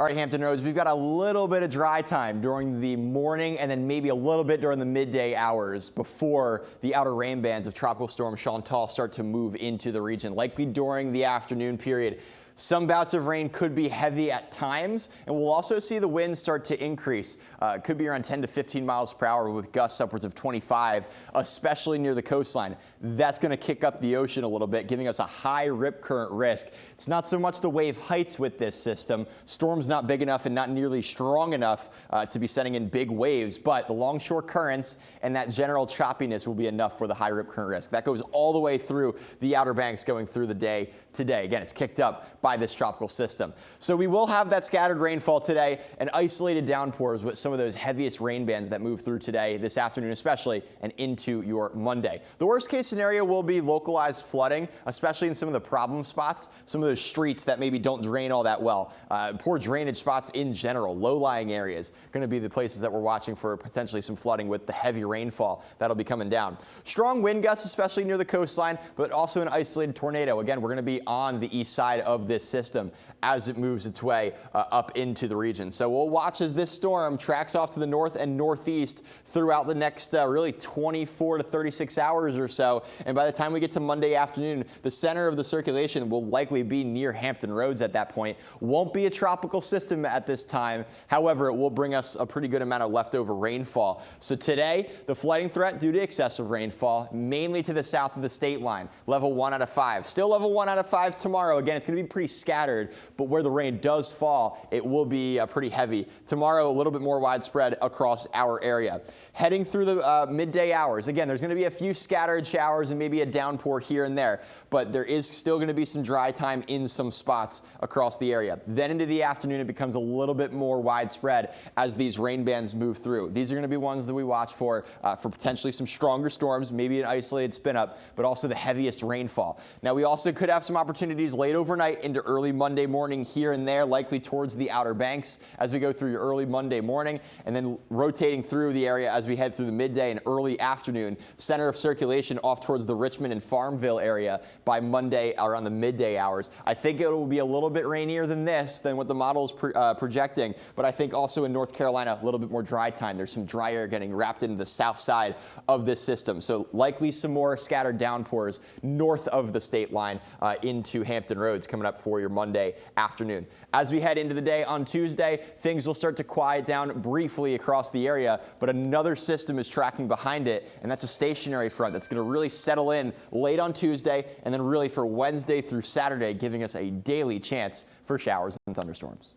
All right, Hampton Roads, we've got a little bit of dry time during the morning and then maybe a little bit during the midday hours before the outer rain bands of Tropical Storm Chantal start to move into the region, likely during the afternoon period. Some bouts of rain could be heavy at times, and we'll also see the winds start to increase. It could be around 10 to 15 miles per hour with gusts upwards of 25, especially near the coastline. That's going to kick up the ocean a little bit, giving us a high rip current risk. It's not so much the wave heights with this system. Storm's not big enough and not nearly strong enough to be sending in big waves, but the longshore currents and that general choppiness will be enough for the high rip current risk. That goes all the way through the Outer Banks going through the day today. Again, it's kicked up by this tropical system. So we will have that scattered rainfall today and isolated downpours with some of those heaviest rain bands that move through today, this afternoon especially, and into your Monday. The worst case scenario will be localized flooding, especially in some of the problem spots, some of those streets that maybe don't drain all that well. Poor drainage spots in general, low-lying areas, going to be the places that we're watching for potentially some flooding with the heavy rainfall that'll be coming down. Strong wind gusts, especially near the coastline, but also an isolated tornado. Again, we're going to be on the east side of this system as it moves its way up into the region. So we'll watch as this storm tracks off to the north and northeast throughout the next really 24 to 36 hours or so. And by the time we get to Monday afternoon, the center of the circulation will likely be near Hampton Roads at that point. Won't be a tropical system at this time. However, it will bring us a pretty good amount of leftover rainfall. So today, the flooding threat due to excessive rainfall, mainly to the south of the state line, level 1 out of 5. Still level 1 out of 5 tomorrow. Again, it's going to be pretty scattered, but where the rain does fall, it will be pretty heavy. Tomorrow, a little bit more widespread across our area. Heading through the midday hours, again, there's going to be a few scattered showers and maybe a downpour here and there, but there is still going to be some dry time in some spots across the area. Then into the afternoon, it becomes a little bit more widespread as these rain bands move through. These are going to be ones that we watch for potentially some stronger storms, maybe an isolated spin up, but also the heaviest rainfall. Now, we also could have some opportunities late overnight into early Monday morning here and there, likely towards the Outer Banks as we go through your early Monday morning, and then rotating through the area as we head through the midday and early afternoon. Center of circulation off towards the Richmond and Farmville area by Monday around the midday hours. I think it will be a little bit rainier than this, than what the model is projecting, but I think also in North Carolina, a little bit more dry time. There's some dry air getting wrapped into the south side of this system. So likely some more scattered downpours north of the state line into Hampton Roads coming up for your Monday afternoon. As we head into the day on Tuesday, things will start to quiet down briefly across the area, but another system is tracking behind it, and that's a stationary front that's going to really settle in late on Tuesday and then really for Wednesday through Saturday, giving us a daily chance for showers and thunderstorms.